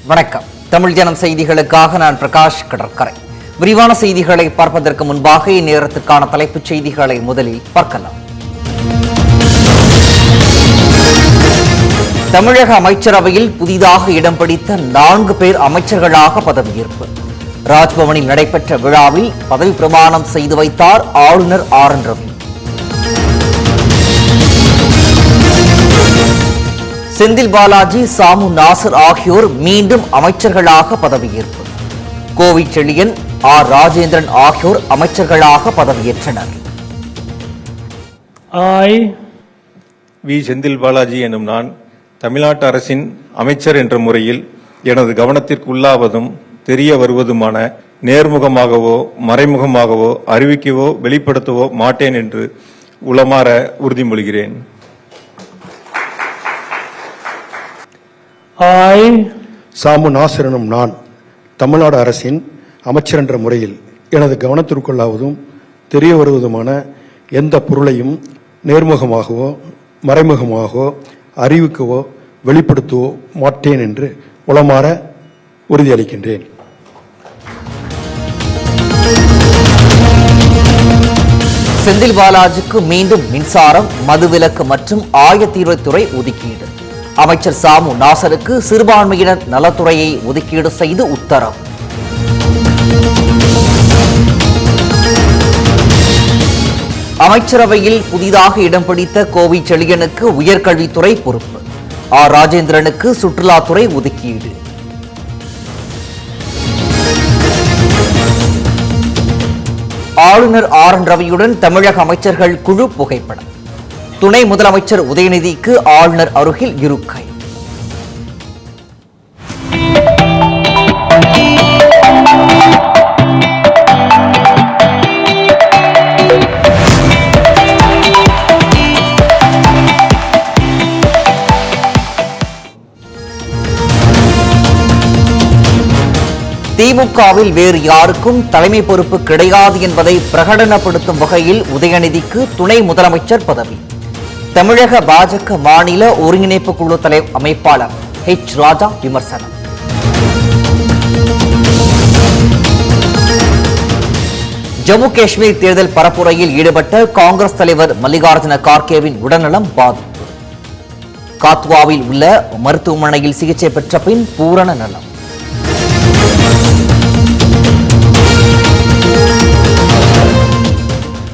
வணக்கம். தமிழ் ஜனம் செய்திகளுக்காக நான் பிரகாஷ் கடற்கரை. விரிவான செய்திகளை பார்ப்பதற்கு முன்பாக இந்நேரத்துக்கான தலைப்புச் செய்திகளை முதலில் பார்க்கலாம். தமிழக அமைச்சரவையில் புதிதாக இடம் பிடித்த 4 பேர் அமைச்சர்களாக பதவியேற்பு. ராஜ்பவனில் நடைபெற்ற விழாவில் பதவி பிரமாணம் செய்து வைத்தார் ஆளுநர் ஆர் என் ரவி. செந்தில் பாலாஜி, சாமு நாசர் ஆகியோர் மீண்டும் அமைச்சர்களாக பதவியேற்பு. கோவை செழியன், ஆர் ராஜேந்திரன் ஆகியோர் அமைச்சர்களாக பதவியேற்றனர். செந்தில் பாலாஜி எனும் நான் தமிழ்நாட்டு அரசின் அமைச்சர் என்ற முறையில் எனது கவனத்திற்கு உள்ளாவதும் தெரிய வருவதுமான நேர்முகமாகவோ மறைமுகமாகவோ அறிவிக்கவோ வெளிப்படுத்தவோ மாட்டேன் என்று உளமாற உறுதிமொழிகிறேன். சாமு நாசர் எனும் நான் தமிழ்நாடு அரசின் அமைச்சர் என்ற முறையில் எனது கவனத்திற்குள்ளாவதும் தெரிய வருவதுமான எந்த பொருளையும் நேர்முகமாகவோ மறைமுகமாகவோ அறிவிக்கவோ வெளிப்படுத்தவோ மாட்டேன் என்று உளமாற உறுதியளிக்கின்றேன். செந்தில் பாலாஜிக்கு மீண்டும் மின்சாரம், மதுவிலக்கு மற்றும் ஆயத்தீர்வைத்துறை ஒதுக்கீடு. அமைச்சர் சாமு நாசருக்கு சிறுபான்மையினர் நலத்துறையை ஒதுக்கீடு செய்து உத்தரவு. அமைச்சரவையில் புதிதாக இடம் பிடித்த கோவை செழியனுக்கு உயர்கல்வித்துறை பொறுப்பு. ஆர் ராஜேந்திரனுக்கு சுற்றுலாத்துறை ஒதுக்கீடு. ஆளுநர் ஆர் என் ரவியுடன் தமிழக அமைச்சர்கள் குழு புகைப்படம். துணை முதலமைச்சர் உதயநிதிக்கு ஆளுநர் அருகில் இருக்கை. திமுகவில் வேறு யாருக்கும் தலைமை பொறுப்பு கிடையாது என்பதை பிரகடனப்படுத்தும் வகையில் உதயநிதிக்கு துணை முதலமைச்சர் பதவி. தமிழக பாஜக மாநில ஒருங்கிணைப்பு குழு தலைவர் அமைப்பாளர் ஹெச் ராஜா விமர்சனம். ஜம்மு காஷ்மீர் தேர்தல் பரப்புரையில் ஈடுபட்ட காங்கிரஸ் தலைவர் மல்லிகார்ஜுன கார்கேவின் உடல்நலம் பாதிப்பு. காத்வாவில் உள்ள மருத்துவமனையில் சிகிச்சை பெற்ற பின் பூரண நலம்.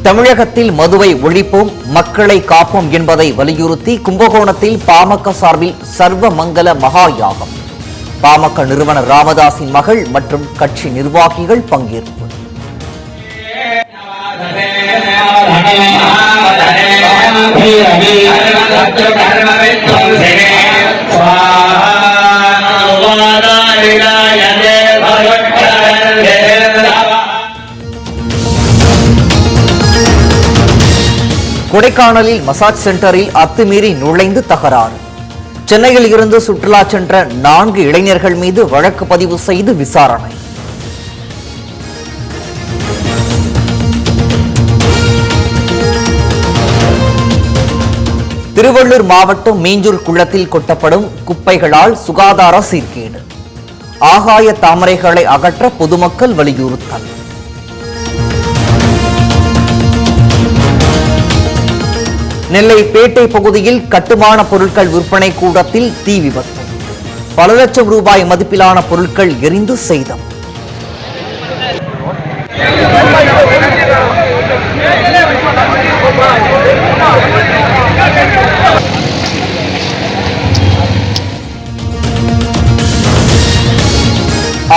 தமிழகத்தில் மதுவை ஒழிப்போம், மக்களை காப்போம் என்பதை வலியுறுத்தி கும்பகோணத்தில் பாமக சார்பில் சர்வ மங்கல மகா யாகம். பாமக நிறுவனர் ராமதாஸின் மகள் மற்றும் கட்சி நிர்வாகிகள் பங்கேற்பு. கொடைக்கானலில் மசாஜ் சென்டரில் அத்துமீறி நுழைந்து தகராறு. சென்னையில் இருந்து சுற்றுலா சென்ற 4 இளைஞர்கள் மீது வழக்கு பதிவு செய்து விசாரணை. திருவள்ளூர் மாவட்டம் மீஞ்சூர் குளத்தில் கொட்டப்படும் குப்பைகளால் சுகாதார சீர்கேடு. ஆகாய தாமரைகளை அகற்ற பொதுமக்கள் வலியுறுத்தல். நெல்லை பேட்டை பகுதியில் கட்டுமான பொருட்கள் விற்பனை கூடத்தில் தீ விபத்து. பல லட்சம் ரூபாய் மதிப்பிலான பொருட்கள் எரிந்து சேதம்.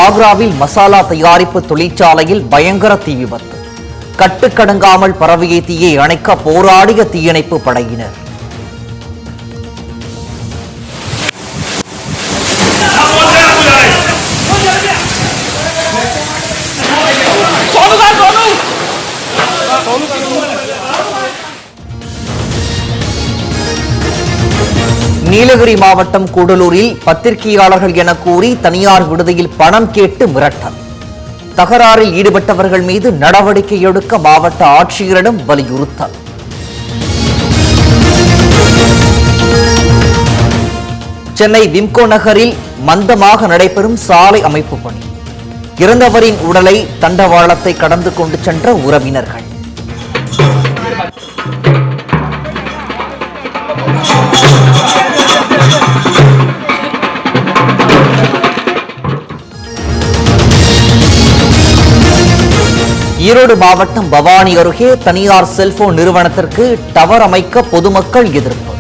ஆக்ராவில் மசாலா தயாரிப்பு தொழிற்சாலையில் பயங்கர தீ விபத்து. கட்டுக்கடங்காமல் பரவிய தீயை அணைக்க போராடிய தீயணைப்பு படையினர். நீலகிரி மாவட்டம் கூடலூரில் பத்திரிகையாளர்கள் என கூறி தனியார் விடுதியில் பணம் கேட்டு மிரட்டல். தகராறில் ஈடுபட்டவர்கள் மீது நடவடிக்கை எடுக்க மாவட்ட ஆட்சியரிடம் வலியுறுத்தல். சென்னை விம்கோ நகரில் மந்தமாக நடைபெறும் சாலை அமைப்பு பணி. இறந்தவரின் உடலை தண்டவாளத்தை கடந்து கொண்டு சென்ற உறவினர்கள். ஈரோடு மாவட்டம் பவானி அருகே தனியார் செல்போன் நிறுவனத்திற்கு டவர் அமைக்க பொதுமக்கள் எதிர்ப்பு.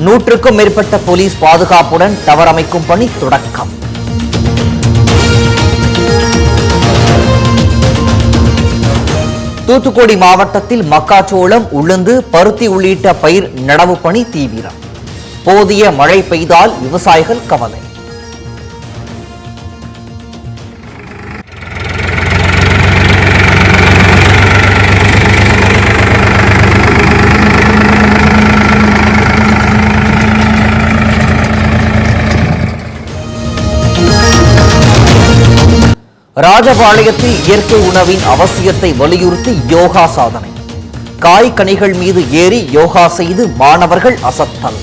100க்கும் மேற்பட்ட போலீஸ் பாதுகாப்புடன் டவர் அமைக்கும் பணி தொடக்கம். தூத்துக்குடி மாவட்டத்தில் மக்காச்சோளம், உளுந்து, பருத்தி உள்ளிட்ட பயிர் நடவு பணி தீவிரம். போதிய மழை பெய்தால் விவசாயிகள் கவலை. ராஜபாளையத்தில் இயற்கை உணவின் அவசியத்தை வலியுறுத்தி யோகா சாதனை. காய் கனிகள் மீது ஏறி யோகா செய்து மாணவர்கள் அசத்தல்.